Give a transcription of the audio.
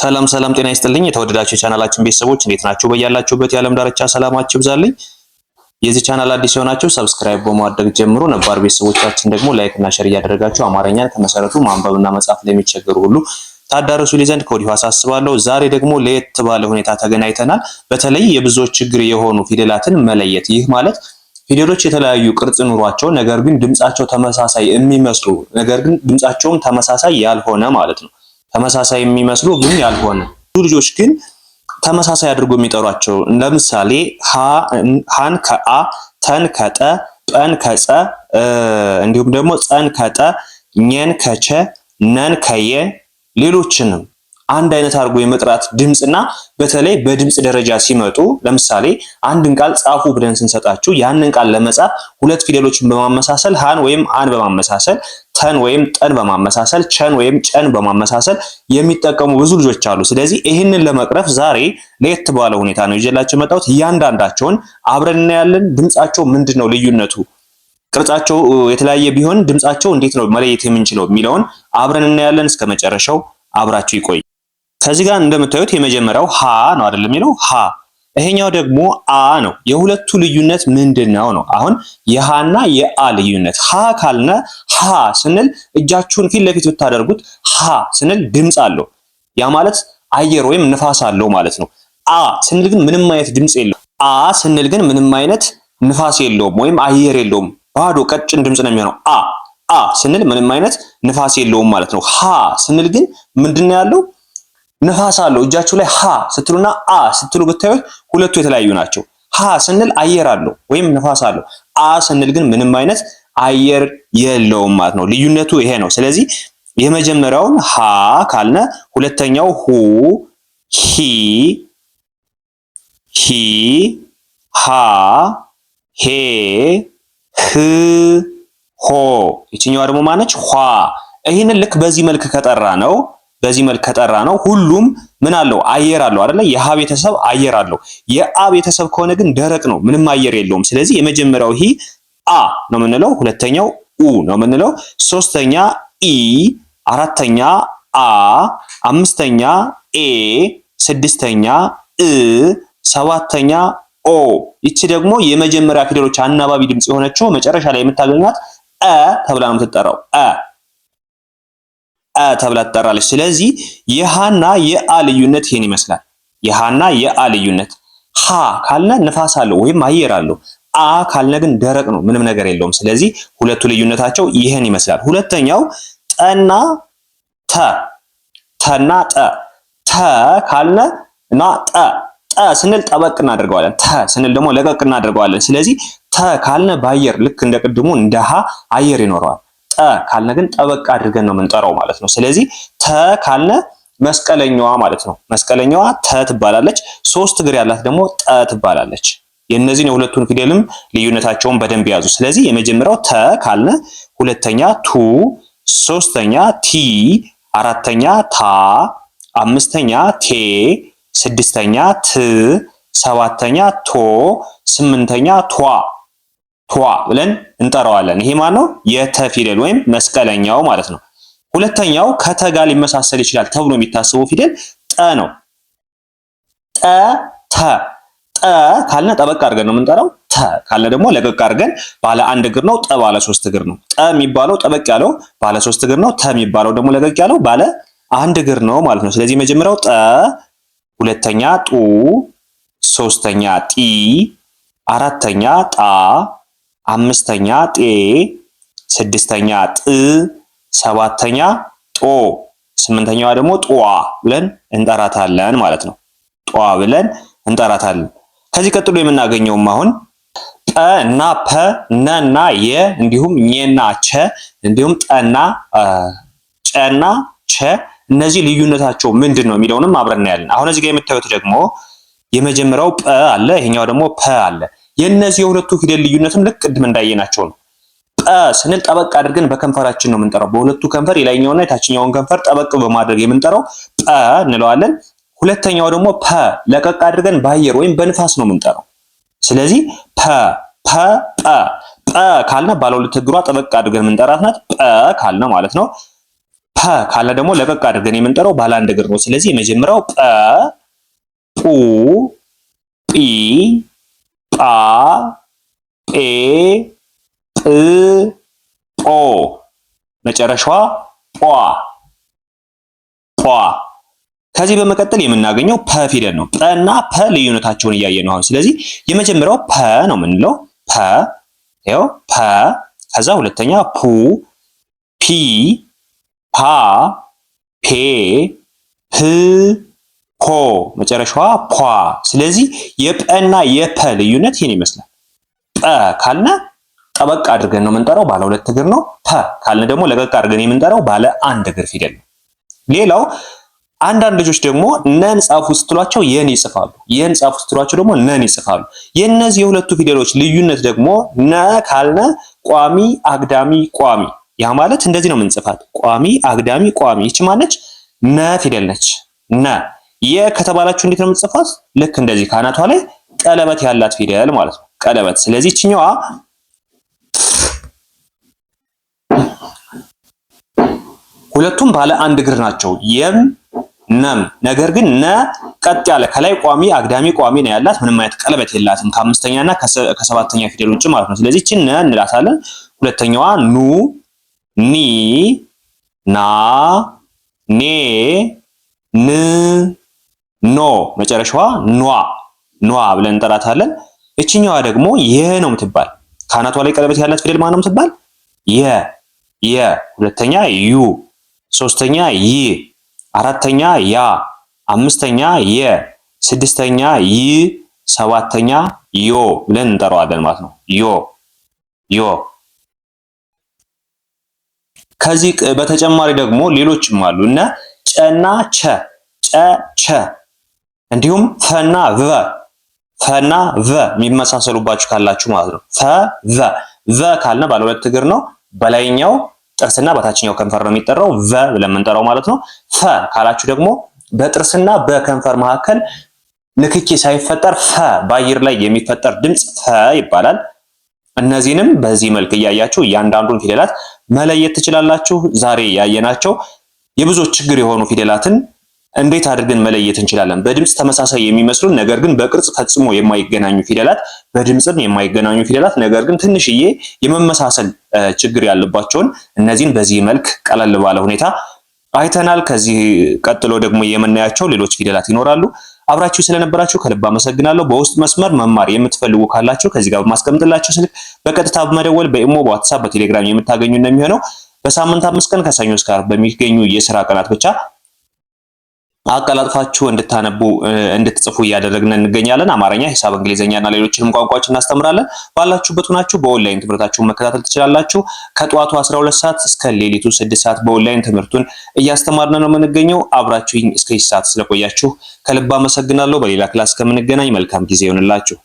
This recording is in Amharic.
ሰላም ሰላም ጤና ይስጥልኝ የተወደዳችሁ የቻናላችን ቤተሰቦች እንዴት ናችሁ? በያላችሁበት የዓለም ዳርቻ ሰላማችሁ ይብዛልኝ። የዚህ ቻናል አዲስ የሆናችሁ ሰብስክራይብ በማድረግ ጀምሩ። ነባር ቤተሰቦቻችን ደግሞ ላይክ እና ሼር እያደረጋችሁ አማርኛን ከመሰረቱ ማንበብና መጻፍ ለሚቸገሩ ሁሉ ታዳርሱልኝ ዘንድ ከወዲሁ አሳስባለሁ። ዛሬ ደግሞ ለየት ባለ ሁኔታ ተገናኝተናል። በተለይ የብዙዎች ችግር የሆኑ ፊደላትን መለየት። ይህ ማለት ፊደሎች የተለያዩ ቅርጽ ኑሯቸው ነገር ግን ድምጻቸው ተመሳሳይ የሚመስሉ ነገር ግን ድምጻቸውም ተመሳሳይ ያልሆነ ማለት ነው። ተመሳሳይ የሚመስሉ ግን ያልሆነ ብዙ ልጆች ግን ተመሳሳይ አድርጎ የሚጠሯቸው ለምሳሌ ሃን ከአ፣ ተን ከጠ፣ ጰን ከጸ እንዲሁም ደግሞ ጸን ከጠ፣ ኘን ከቸ፣ ነን ከየ ሌሎችንም አንድ አይነት አድርጎ የመጥራት ድምጽና በተለይ በድምጽ ደረጃ ሲመጡ ለምሳሌ አንድን ቃል ጻፉ ብለን ስንሰጣችሁ ያንን ቃል ለመጻፍ ሁለት ፊደሎችን በማመሳሰል ሃን ወይም አን በማመሳሰል ተን ወይም ጠን በማመሳሰል ቸን ወይም ጨን በማመሳሰል የሚጠቀሙ ብዙ ልጆች አሉ። ስለዚህ ይህንን ለመቅረፍ ዛሬ ለየት ባለ ሁኔታ ነው ይዤላችሁ የመጣሁት። እያንዳንዳቸውን አብረን እናያለን። ድምጻቸው ምንድነው ልዩነቱ? ቅርጻቸው የተለያየ ቢሆን ድምጻቸው እንዴት ነው መለየት የምንችለው የሚለውን አብረን እናያለን። እስከ መጨረሻው አብራችሁ ይቆይ። ከዚህ ጋር እንደምታዩት የመጀመሪያው ሀ ነው አይደል የሚለው ሀ። ይሄኛው ደግሞ አ ነው። የሁለቱ ልዩነት ምንድነው ነው? አሁን የሃና የአ ልዩነት ሀ ካልነ ሀ ስንል እጃችሁን ፊት ለፊት ብታደርጉት ሀ ስንል ድምጽ አለው። ያ ማለት አየር ወይም ንፋስ አለው ማለት ነው። አ ስንል ግን ምንም አይነት ድምጽ የለውም። አ ስንል ግን ምንም አይነት ንፋስ የለውም ወይም አየር የለውም። ባዶ ቀጭን ድምጽ ነው የሚሆነው። አ ስንል ምንም አይነት ንፋስ የለውም ማለት ነው። ሀ ስንል ግን ምንድነው ያለው? ንፋስ አለው። እጃችሁ ላይ ሀ ስትሉና አ ስትሉ ብታዩት ሁለቱ የተለያዩ ናቸው። ሀ ስንል አየር አለው ወይም ንፋስ አለው። አ ስንል ግን ምንም አይነት አየር የለውም ማለት ነው። ልዩነቱ ይሄ ነው። ስለዚህ የመጀመሪያውን ሀ ካልነ ሁለተኛው ሁ፣ ሂ፣ ሃ፣ ሄ፣ ህ፣ ሆ። ይችኛዋ ደግሞ ማነች? ኋ። ይህንን ልክ በዚህ መልክ ከጠራ ነው ሁሉም ምን አለው? አየር አለው አይደለ? የሀ ቤተሰብ አየር አለው። የአ ቤተሰብ ከሆነ ግን ደረቅ ነው፣ ምንም አየር የለውም። ስለዚህ የመጀመሪያው ሂ አ ነው የምንለው፣ ሁለተኛው ኡ ነው የምንለው፣ ሶስተኛ ኢ፣ አራተኛ አ፣ አምስተኛ ኤ፣ ስድስተኛ እ፣ ሰባተኛ ኦ። ይቺ ደግሞ የመጀመሪያ ፊደሎች አናባቢ ድምጽ የሆነችው መጨረሻ ላይ የምታገኟት አ ተብላ ነው የምትጠራው። አ ተብላ ትጠራለች። ስለዚህ የሃና የአ ልዩነት ይሄን ይመስላል። የሃና የአ ልዩነት ሃ ካልነ ንፋስ አለው ወይም አየር አለው። አ ካልነ ግን ደረቅ ነው፣ ምንም ነገር የለውም። ስለዚህ ሁለቱ ልዩነታቸው ይሄን ይመስላል። ሁለተኛው ጠና ተ፣ ተና ጠ። ተ ካልነ እና ጠ ስንል ጠበቅ እናደርገዋለን። ተ ስንል ደግሞ ለቀቅ እናደርገዋለን። ስለዚህ ተ ካልነ በአየር ልክ እንደ ቅድሙ እንደ ሃ አየር ይኖረዋል። ጠ ካልነ ግን ጠበቅ አድርገን ነው የምንጠራው ማለት ነው። ስለዚህ ተ ካልነ መስቀለኛዋ ማለት ነው። መስቀለኛዋ ተ ትባላለች። ሶስት እግር ያላት ደግሞ ጠ ትባላለች። የእነዚህን የሁለቱን ፊደልም ልዩነታቸውን በደንብ ያዙ። ስለዚህ የመጀመሪያው ተ ካልነ ሁለተኛ ቱ፣ ሶስተኛ ቲ፣ አራተኛ ታ፣ አምስተኛ ቴ፣ ስድስተኛ ት፣ ሰባተኛ ቶ፣ ስምንተኛ ቷ ብለን እንጠራዋለን። ይሄ ማለት ነው የተ ፊደል ወይም መስቀለኛው ማለት ነው። ሁለተኛው ከተ ጋር ሊመሳሰል ይችላል ተብሎ የሚታሰበው ፊደል ጠ ነው። ጠ ካልነ ጠበቅ አድርገን ነው የምንጠራው። ተ ካልነ ደግሞ ለቀቅ አድርገን ባለ አንድ እግር ነው። ጠ ባለ ሶስት እግር ነው። ጠ የሚባለው ጠበቅ ያለው ባለ ሶስት እግር ነው። ተ የሚባለው ደግሞ ለቀቅ ያለው ባለ አንድ እግር ነው ማለት ነው። ስለዚህ መጀመሪያው ጠ፣ ሁለተኛ ጡ፣ ሶስተኛ ጢ፣ አራተኛ ጣ፣ አምስተኛ ጤ፣ ስድስተኛ ጥ፣ ሰባተኛ ጦ፣ ስምንተኛዋ ደግሞ ጧ ብለን እንጠራታለን ማለት ነው። ጧ ብለን እንጠራታለን። ከዚህ ቀጥሎ የምናገኘውም አሁን ጠ እና ፐ፣ ነ እና የ እንዲሁም ኘና ቸ እንዲሁም ጠና ጨና ቸ እነዚህ ልዩነታቸው ምንድን ነው የሚለውንም አብረን እናያለን። አሁን እዚህ ጋር የምታዩት ደግሞ የመጀመሪያው ጰ አለ፣ ይሄኛው ደግሞ ፐ አለ። የእነዚህ የሁለቱ ፊደል ልዩነትም ልክ ቅድም እንዳየናቸው ነው። ጰ ስንል ጠበቅ አድርገን በከንፈራችን ነው የምንጠራው። በሁለቱ ከንፈር የላይኛውና የታችኛውን ከንፈር ጠበቅ በማድረግ የምንጠራው ጰ እንለዋለን። ሁለተኛው ደግሞ ፐ ለቀቅ አድርገን በአየር ወይም በንፋስ ነው የምንጠራው። ስለዚህ ጰ ካልነ ባለ ሁለት እግሯ ጠበቅ አድርገን የምንጠራት ናት። ጰ ካልነ ማለት ነው። ፐ ካለ ደግሞ ለቀቅ አድርገን የምንጠራው ባለ አንድ እግር ነው። ስለዚህ የመጀመሪያው ጰ፣ ጱ፣ ጲ፣ ጳ፣ ጴ፣ ጵ፣ ጶ መጨረሻዋ ጧ ጧ። ከዚህ በመቀጠል የምናገኘው ፐ ፊደል ነው። ጰ እና ፐ ልዩነታቸውን እያየን ነው አሁን። ስለዚህ የመጀመሪያው ፐ ነው የምንለው ፐ፣ ይኸው ፐ። ከዛ ሁለተኛ ፑ፣ ፒ፣ ፓ፣ ፔ፣ ፕ፣ ፖ መጨረሻዋ ፖ። ስለዚህ የጰና የፐ ልዩነት ይህን ይመስላል። ጰ ካልነ ጠበቅ አድርገን ነው የምንጠራው፣ ባለ ሁለት እግር ነው። ፐ ካልን ደግሞ ለቀቅ አድርገን የምንጠራው ባለ አንድ እግር ፊደል ነው። ሌላው አንዳንድ ልጆች ደግሞ ነን ጻፉ ስትሏቸው የን ይጽፋሉ፣ የን ጻፉ ስትሏቸው ደግሞ ነን ይጽፋሉ። የእነዚህ የሁለቱ ፊደሎች ልዩነት ደግሞ ነ ካልነ ቋሚ፣ አግዳሚ፣ ቋሚ። ያ ማለት እንደዚህ ነው የምንጽፋት፣ ቋሚ፣ አግዳሚ፣ ቋሚ። ይቺ ማነች? ነ ፊደል ነች። ነ ከተባላችሁ እንዴት ነው የምንጽፋት? ልክ እንደዚህ ካናቷ ላይ ቀለበት ያላት ፊደል ማለት ነው፣ ቀለበት። ስለዚህ ይችኛዋ ሁለቱም ባለ አንድ እግር ናቸው፣ የም ነም። ነገር ግን ነ ቀጥ ያለ ከላይ ቋሚ አግዳሚ ቋሚ ነው ያላት፣ ምንም አይነት ቀለበት የላትም ከአምስተኛ እና ከሰባተኛ ፊደል ውጭ ማለት ነው። ስለዚህ እቺ ነ እንላታለን። ሁለተኛዋ ኑ፣ ኒ፣ ና፣ ኔ፣ ን፣ ኖ መጨረሻዋ ኗ፣ ኗ ብለን እንጠራታለን። እቺኛዋ ደግሞ የ ነው የምትባል፣ ካናቷ ላይ ቀለበት ያላት ፊደል ማን ነው የምትባል? የ፣ የ። ሁለተኛ ዩ፣ ሶስተኛ ይ፣ አራተኛ ያ፣ አምስተኛ የ፣ ስድስተኛ ይ፣ ሰባተኛ ዮ ብለን እንጠራዋለን ማለት ነው። ዮ፣ ዮ። ከዚህ በተጨማሪ ደግሞ ሌሎችም አሉ እነ ጨና ቸ፣ ጨ፣ ቸ። እንዲሁም ፈና ቨ፣ ፈና ቨ የሚመሳሰሉባችሁ ካላችሁ ማለት ነው። ፈ፣ ቨ። ቨ ካልነ ባለ ሁለት እግር ነው። በላይኛው ጥርስና በታችኛው ከንፈር ነው የሚጠራው፣ ቨ ብለን የምንጠራው ማለት ነው። ፈ ካላችሁ ደግሞ በጥርስና በከንፈር መካከል ንክኪ ሳይፈጠር ፈ በአየር ላይ የሚፈጠር ድምፅ ፈ ይባላል። እነዚህንም በዚህ መልክ እያያችሁ እያንዳንዱን ፊደላት መለየት ትችላላችሁ። ዛሬ ያየናቸው የብዙዎች ችግር የሆኑ ፊደላትን እንዴት አድርገን መለየት እንችላለን? በድምፅ ተመሳሳይ የሚመስሉ ነገር ግን በቅርጽ ፈጽሞ የማይገናኙ ፊደላት፣ በድምፅም የማይገናኙ ፊደላት ነገር ግን ትንሽዬ የመመሳሰል ችግር ያለባቸውን እነዚህን በዚህ መልክ ቀለል ባለ ሁኔታ አይተናል። ከዚህ ቀጥሎ ደግሞ የምናያቸው ሌሎች ፊደላት ይኖራሉ። አብራችሁ ስለነበራችሁ ከልብ አመሰግናለሁ። በውስጥ መስመር መማር የምትፈልጉ ካላችሁ ከዚህ ጋር በማስቀምጥላችሁ ስልክ በቀጥታ በመደወል በኢሞ፣ በዋትስአፕ፣ በቴሌግራም የምታገኙ ነው የሚሆነው። በሳምንት 5 ቀን ከሰኞ እስከ ዓርብ በሚገኙ የሥራ ቀናት ብቻ አቀላጥፋችሁ እንድታነቡ እንድትጽፉ እያደረግን እንገኛለን። አማርኛ፣ ሂሳብ፣ እንግሊዘኛ እና ሌሎችንም ቋንቋዎች እናስተምራለን። ባላችሁበት ሆናችሁ በኦንላይን ትምህርታችሁን መከታተል ትችላላችሁ። ከጠዋቱ 12 ሰዓት እስከ ሌሊቱ 6 ሰዓት በኦንላይን ትምህርቱን እያስተማርን ነው የምንገኘው። አብራችሁኝ እስከ 6 ሰዓት ስለቆያችሁ ከልብ አመሰግናለሁ። በሌላ ክላስ ከምንገናኝ መልካም ጊዜ ይሆንላችሁ።